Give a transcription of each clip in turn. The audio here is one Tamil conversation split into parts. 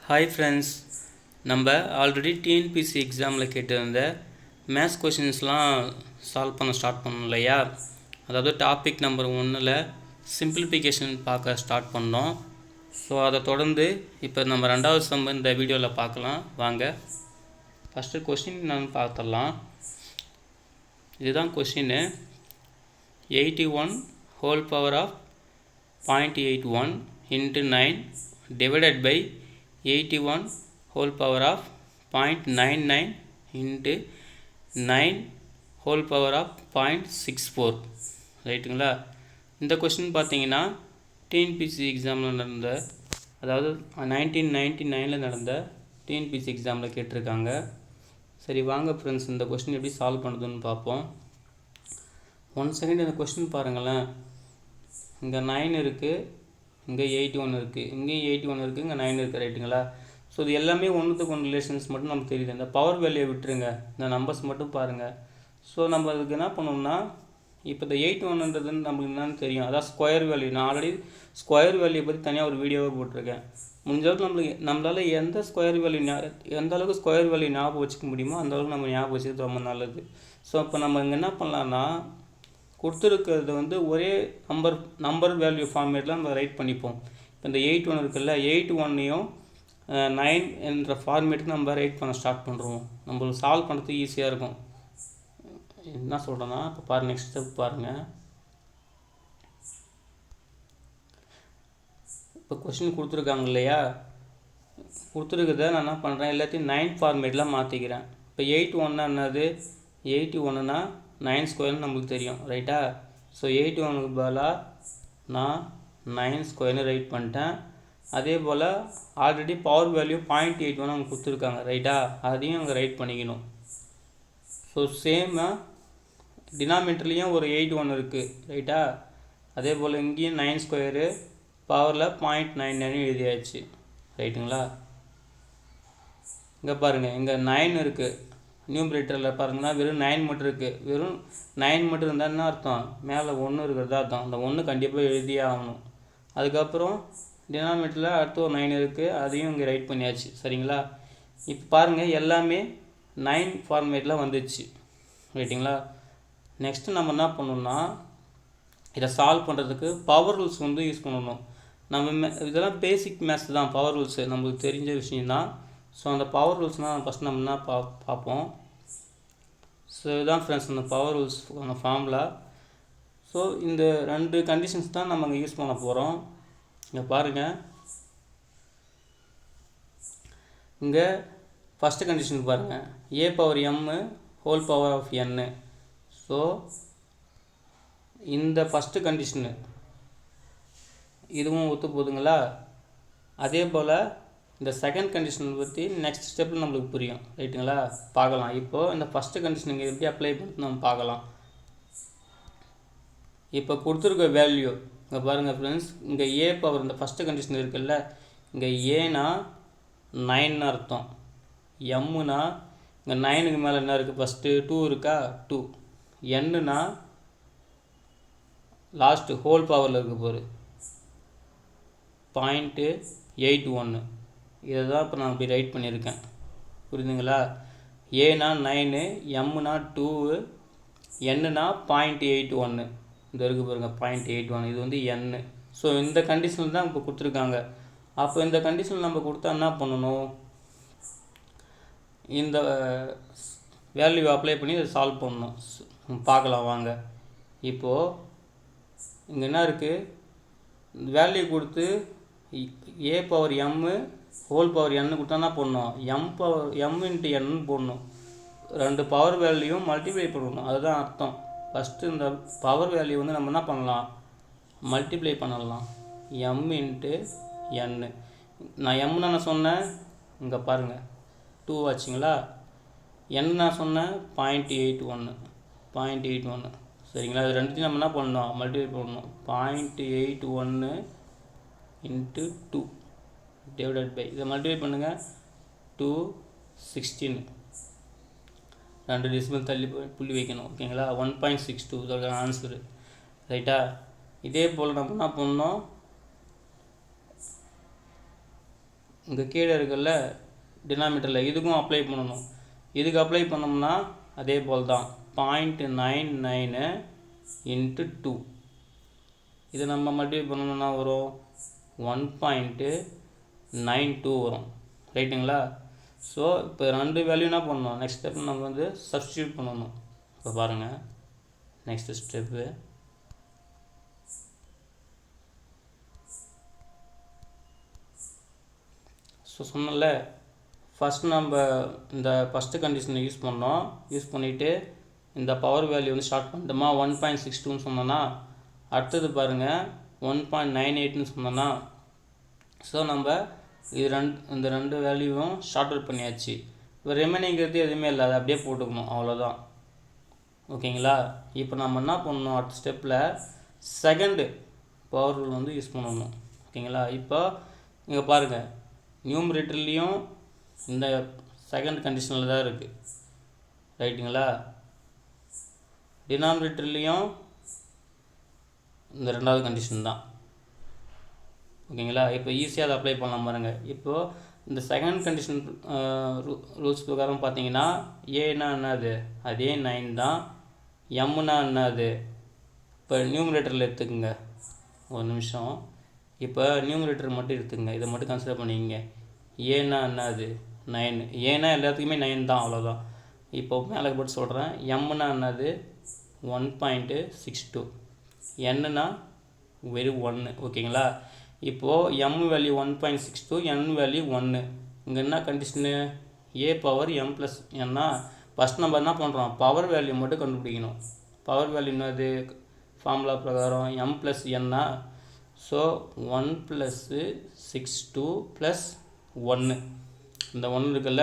ஹாய் ஃப்ரெண்ட்ஸ், நம்ம ஆல்ரெடி டிஎன்பிசி எக்ஸாமில் கேட்டிருந்த மேத்ஸ் கொஷின்ஸ்லாம் சால்வ் பண்ண ஸ்டார்ட் பண்ணோம் இல்லையா. அதாவது டாபிக் நம்பர் 1ல் சிம்பிளிஃபிகேஷன் பார்க்க ஸ்டார்ட் பண்ணோம். ஸோ அதை தொடர்ந்து இப்போ நம்ம 2வது சம் இந்த வீடியோவில் பார்க்கலாம். வாங்க ஃபஸ்ட்டு கொஷின் நான் பார்த்துடலாம். இதுதான் question. 81 whole power of 0.81 into 9 divided by 81 whole power of 0.99 into 9 whole power of 0.64. ரைட்டுங்களா. இந்த கொஸ்டின் பார்த்தீங்கன்னா டிஎன்பிசி எக்ஸாமில் நடந்த, அதாவது 1999 நடந்த டிஎன்பிசி எக்ஸாமில் கேட்டிருக்காங்க. சரி வாங்க ஃப்ரெண்ட்ஸ், இந்த கொஸ்டின் எப்படி சால்வ் பண்ணுறதுன்னு பார்ப்போம். 1 செகண்ட் இந்த கொஸ்டின் பாருங்களேன். இங்கே 9 இருக்குது, இங்கே 81 இருக்குது, இங்கேயும் 81 இருக்குது, இங்கே 9 இருக்குது. ரைட்டுங்களா. ஸோ இது எல்லாமே ஒன்றுத்துக்கு ஒன்று ரிலேஷன்ஸ் மட்டும் நமக்கு தெரியுது. இந்த பவர் வேல்யூயை விட்டுருங்க, இந்த நம்பர்ஸ் மட்டும் பாருங்கள். ஸோ நம்ம அதுக்கு என்ன பண்ணோம்னா, இப்போ இந்த 81ன்றது நம்மளுக்கு என்னன்னு தெரியும், அதான் ஸ்கொயர் வேல்யூ. நான் ஆல்ரெடி ஸ்கொயர் வேல்யூ பற்றி தனியாக ஒரு வீடியோவை போட்டிருக்கேன். முடிஞ்சளவுக்கு நம்மளால் எந்த ஸ்கொயர் வேல்யூ எந்த அளவுக்கு ஸ்கொயர் வேல்யூ ஞாபகம் வச்சுக்க முடியுமோ அந்த அளவுக்கு நம்ம ஞாபகம் வச்சுக்கிறது ரொம்ப நல்லது. ஸோ இப்போ நம்ம இங்கே என்ன பண்ணலான்னா, கொடுத்துருக்கிறது ஒரே நம்பர் வேல்யூ ஃபார்மேட்டில் நம்ம ரைட் பண்ணிப்போம். இப்போ இந்த 81 இருக்குல்ல, 81ஐயும் 9 என்ற ஃபார்மேட்டுக்கு நம்ம ரைட் பண்ண ஸ்டார்ட் பண்ணுறோம். நம்மளுக்கு சால்வ் பண்ணுறதுக்கு ஈஸியாக இருக்கும். என்ன சொல்கிறேன்னா, இப்போ பாருங்கள், நெக்ஸ்ட் ஸ்டெப் பாருங்கள். இப்போ கொஸ்டின் கொடுத்துருக்காங்க இல்லையா, கொடுத்துருக்கிறத நான் என்ன பண்ணுறேன், எல்லாத்தையும் 9 ஃபார்மேட்டில் மாற்றிக்கிறேன். இப்போ 81 என்னது, 81னா 9 ஸ்கொயர்னு நம்மளுக்கு தெரியும். ரைட்டா. ஸோ 81க்கு பதிலாக நான் 9 ஸ்கொயர்னு ரைட் பண்ணிட்டேன். அதே போல் ஆல்ரெடி பவர் வேல்யூ 0.81 அவங்க கொடுத்துருக்காங்க. ரைட்டா, அதையும் அங்கே ரைட் பண்ணிக்கணும். ஸோ சேமாக டினாமினேட்டர்லேயும் ஒரு 81 இருக்குது. ரைட்டா. அதே போல் இங்கேயும் 9 ஸ்கொயரு பவரில் 0.99 எழுதியாச்சு. ரைட்டுங்களா. இங்கே பாருங்கள், இங்கே 9 இருக்குது. நியூமரேட்டரில் பாருங்கன்னா வெறும் 9 மட்டும் இருக்குது. வெறும் 9 மட்டும் இருந்தால் என்ன அர்த்தம், மேலே 1 இருக்கிறதா அர்த்தம். அந்த 1 கண்டிப்பாக எழுதியே ஆகணும். அதுக்கப்புறம் டினாமினேட்டரில் அடுத்து ஒரு 9 இருக்குது, அதையும் இங்கே ரைட் பண்ணியாச்சு. சரிங்களா. இப்போ பாருங்கள், எல்லாமே 9 ஃபார்மேட்டில் வந்துடுச்சு. ரைட்டுங்களா. நெக்ஸ்ட்டு நம்ம என்ன பண்ணணும்னா, இதை சால்வ் பண்ணுறதுக்கு பவர் ரூல்ஸ் யூஸ் பண்ணணும். நம்ம இதெல்லாம் பேசிக் மேத்ஸ் தான், பவர் ரூல்ஸு நம்மளுக்கு தெரிஞ்ச விஷயந்தான். ஸோ அந்த பவர் ரூல்ஸ்னால் ஃபஸ்ட் நம்ம என்ன பார்ப்போம். ஸோ இதுதான் ஃப்ரெண்ட்ஸ் அந்த பவர் ரூல்ஸ் ஃபார்முலா. ஸோ இந்த 2 கண்டிஷன்ஸ் தான் நம்ம இங்கே யூஸ் பண்ண போகிறோம். இங்கே பாருங்கள், இங்கே ஃபஸ்ட்டு கண்டிஷன் பாருங்கள், a power m whole power of n. So இந்த ஃபஸ்ட்டு கண்டிஷனு இதுவும் ஒத்து போதுங்களா. அதே போல் இந்த செகண்ட் கண்டிஷன் பற்றி நெக்ஸ்ட் ஸ்டெப்பில் நம்மளுக்கு புரியும். ரைட்டுங்களா. பார்க்கலாம். இப்போது இந்த ஃபஸ்ட்டு கண்டிஷன் இங்கே எப்படி அப்ளை பண்ணி நம்ம பார்க்கலாம். இப்போ கொடுத்துருக்க வேல்யூ இங்கே பாருங்கள் ஃப்ரெண்ட்ஸ், இங்கே a பவர் இந்த ஃபஸ்ட்டு கண்டிஷன் இருக்குல்ல, இங்கே ஏனா 9ன்னு அர்த்தம், எம்முனா இங்கே 9க்கு மேலே என்ன இருக்குது, ஃபஸ்ட்டு 2 இருக்கா, 2. என்னன்னா லாஸ்ட்டு ஹோல் பவரில் இருக்க போகுது 0.81. இதை தான் இப்போ நான் அப்படி ரைட் பண்ணியிருக்கேன். புரியுதுங்களா. ஏனா 9, எம்முனா 2, என்னன்னா 0.81. இந்த இருக்குது பாருங்கள் 0.81, இது n. ஸோ இந்த கண்டிஷனில் தான் இப்போ கொடுத்துருக்காங்க. அப்போ இந்த கண்டிஷனில் நம்ம கொடுத்தா என்ன பண்ணணும், இந்த வேல்யூ அப்ளை பண்ணி இதை சால்வ் பண்ணணும். பார்க்கலாம் வாங்க. இப்போது இங்கே என்ன இருக்குது, வேல்யூ கொடுத்து a power m whole power n கொடுத்தா என்ன பண்ணணும், m இன்ட்டு n போடணும். 2 பவர் வேல்யூவும் மல்டிப்ளை பண்ணணும். அதுதான் அர்த்தம். ஃபஸ்ட்டு இந்த பவர் வேல்யூ நம்ம என்ன பண்ணலாம், மல்டிப்ளை பண்ணலாம். m into n. நான் m நான் சொன்னேன், இங்கே பாருங்கள் 2 ஆச்சுங்களா. n நான் சொன்னேன் 0.81. சரிங்களா. இது ரெண்டுத்தையும் நம்ம என்ன பண்ணணும், மல்டிப்ளை பண்ணணும். 0.81 இன்ட்டு 2 டிவைடட் பை, இதை மல்டிப்ளை பண்ணுங்கள், 216. 2 டெசிமல் தள்ளி புள்ளி வைக்கணும். ஓகேங்களா. 1.62 இதோட ஆன்சரு. ரைட்டா. இதே போல் நம்ம என்ன பண்ணோம், இங்கே கீழே இருக்குல்ல டினாமினேட்டரில் இதுக்கும் அப்ளை பண்ணணும். இதுக்கு அப்ளை பண்ணோம்னா அதே போல் தான் 0.99 × 2. இது நம்ம மல்டிப்ளை பண்ணணும்னா வரும் 1.92 வரும். ரைட்டுங்களா? ஸோ இப்போ 2 வேல்யூ என்ன பண்ணணும், நெக்ஸ்ட் ஸ்டெப் நம்ம வந்து சப்ஸ்டியூட் பண்ணணும். இப்போ பாருங்கள், நெக்ஸ்ட் ஸ்டெப்பு சொன்னல ஃபஸ்ட் நம்ம இந்த ஃபஸ்ட்டு கண்டிஷனை யூஸ் பண்ணோம். யூஸ் பண்ணிவிட்டு இந்த பவர் வேல்யூ வந்து ஷார்ட் பண்ணிட்டோமா 1.62ன்னு சொன்னோன்னா, அடுத்தது பாருங்கள் 1.98ன்னு சொன்னோன்னா, ஸோ நம்ம இந்த ரெண்டு வேல்யூவும் ஷார்ட் அவுட் பண்ணியாச்சு. இப்போ ரிமைனிங்கிறது எதுவுமே இல்லை, அதை அப்படியே போட்டுக்கணும், அவ்வளோதான். ஓகேங்களா? இப்போ நம்ம என்ன பண்ணணும், அடுத்த ஸ்டெப்பில் செகண்டு பவர் ரூல் வந்து யூஸ் பண்ணணும். ஓகேங்களா? இப்போ இங்கே பாருங்கள், நியூமரேட்டர்லேயும் இந்த செகண்ட் கண்டிஷனில் தான் இருக்குது. ரைட்டுங்களா? டினாமினேட்டர்லேயும் இந்த ரெண்டாவது கண்டிஷன் தான். ஓகேங்களா? இப்போ ஈஸியாக அதை அப்ளை பண்ணலாம் பாருங்கள். இப்போது இந்த செகண்ட் கண்டிஷன் ரூல்ஸ் பிரகாரம் பார்த்தீங்கன்னா, ஏன்னா என்னது, அதே 9 தான். எம்னா என்னது, இப்போ நியூமரேட்டரில் எடுத்துக்கோங்க, ஒரு நிமிஷம். இப்போ நியூமரேட்டர் மட்டும் எடுத்துக்கங்க, இதை மட்டும் கன்சிடர் பண்ணிக்கங்க. ஏன்னா என்னது 9, ஏன்னா எல்லாத்துக்குமே 9 தான், அவ்வளோதான். இப்போ மேலே போட்டு சொல்கிறேன். எம்னா என்னது 1.62, என்னன்னா வெறும் 1. ஓகேங்களா? இப்போது எம் வேல்யூ 1.62, என் வேல்யூ 1. இங்கே என்ன condition, a power M plus என்னா. ஃபஸ்ட் நம்ம என்ன பண்ணுறோம், பவர் வேல்யூ மட்டும் கண்டுபிடிக்கணும். பவர் வேல்யூ என்னது, ஃபார்முலா பிரகாரம் எம் ப்ளஸ் என்னா. ஸோ 1 + 62 + 1. இந்த 1 இருக்குல்ல,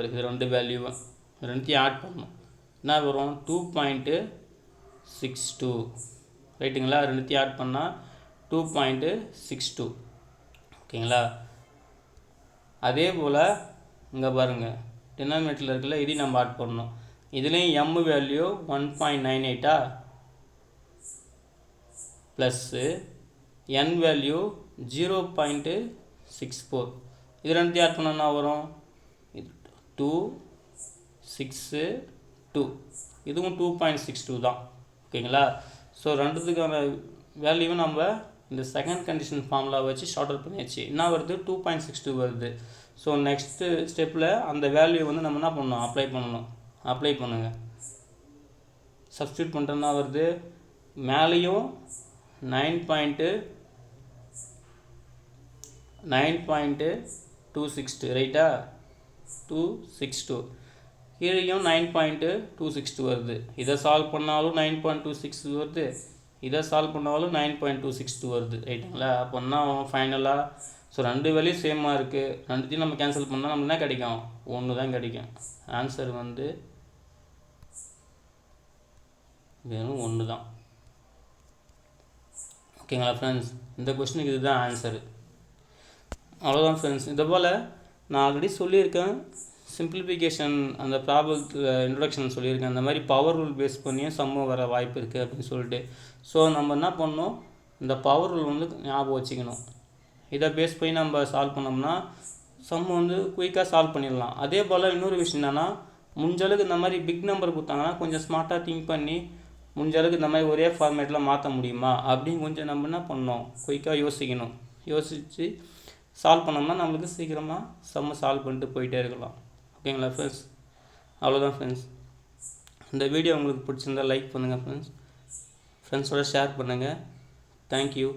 இது ரெண்டு வேல்யூவும் ரெண்டுத்தையும் ஆட் பண்ணணும். என்ன வரும், 2.62. ரைட்டுங்களா? ரெண்டுத்தையும் ஆட் பண்ணால் 2.62. ஓகேங்களா? அதே போல் இங்கே பாருங்கள், டினாமினேட்டரில் இருக்குல்ல, இதையும் நம்ம ஆட் பண்ணணும். இதுலேயும் எம் வேல்யூ 1.98 ப்ளஸ்ஸு என் வேல்யூ 0.64. இது ரெண்டுத்தையும் ஆட் பண்ணோன்னா வரும் 2.62. இதுவும் 2.62 தான். ஓகேங்களா? ஸோ ரெண்டுத்துக்கான வேல்யூவும் நம்ம இந்த செகண்ட் கண்டிஷன் ஃபார்முலா வச்சு ஷார்ட் அவுட் பண்ணியாச்சு. என்ன வருது, 2.62 வருது. ஸோ நெக்ஸ்ட்டு ஸ்டெப்பில் அந்த வேல்யூ வந்து நம்ம என்ன பண்ணணும், அப்ளை பண்ணணும். அப்ளை பண்ணுங்கள். சப்ஸ்டியூட் பண்ணுறதுனா வருது, மேலேயும் 9.262 ரைட்டா, 262. கீழேயும் 9.262 வருது. இதை சால்வ் பண்ணாலும் 9.26 வருது, இதை சால்வ் பண்ணாலும் 9.262 வருது. ரைட்டுங்களா? அப்போன்னா ஃபைனலாக ஸோ ரெண்டு வேல்யூ சேமாக இருக்குது. ரெண்டுத்தையும் நம்ம கேன்சல் பண்ணால் நம்ம என்ன கிடைக்கும், 1 தான் கிடைக்கும். ஆன்சர் வந்து வெறும் 1 தான். ஓகேங்களா ஃப்ரெண்ட்ஸ்? இந்த கொஸ்டினுக்கு இதுதான் ஆன்சரு. அவ்வளோதான் ஃப்ரெண்ட்ஸ். இதை போல் நான் ஆல்ரெடி சொல்லியிருக்கேன், சிம்பிளிஃபிகேஷன் அந்த ப்ராப்ளத்தில் இன்ட்ரொடக்ஷன் சொல்லியிருக்கேன். அந்த மாதிரி பவர் ரூல் பேஸ் பண்ணியும் சம்மு வர வாய்ப்பு இருக்குது அப்படின்னு சொல்லிட்டு. ஸோ நம்ம என்ன பண்ணணும், இந்த பவர் ரூல் வந்து ஞாபகம் வச்சுக்கணும். இதை பேஸ் பண்ணி நம்ம சால்வ் பண்ணோம்னா சம்மு வந்து குயிக்காக சால்வ் பண்ணிடலாம். அதே போல் இன்னொரு விஷயம் என்னென்னா, முடிஞ்சளவுக்கு இந்த மாதிரி பிக் நம்பர் கொடுத்தாங்கன்னா கொஞ்சம் ஸ்மார்ட்டாக திங்க் பண்ணி முடிஞ்சளவுக்கு இந்த மாதிரி ஒரே ஃபார்மேட்டில் மாற்ற முடியுமா அப்படின்னு கொஞ்சம் நம்ம என்ன பண்ணணும், குயிக்காக யோசிக்கணும். யோசித்து சால்வ் பண்ணோம்னா நம்மளுக்கு சீக்கிரமாக சம்மு சால்வ் பண்ணிட்டு போயிட்டே இருக்கலாம். ஓகேங்களா ஃப்ரெண்ட்ஸ்? அவ்வளோதான் ஃப்ரெண்ட்ஸ். இந்த வீடியோ உங்களுக்கு பிடிச்சிருந்தால் லைக் பண்ணுங்கள் ஃப்ரெண்ட்ஸோட ஷேர் பண்ணுங்கள். தேங்க்யூ.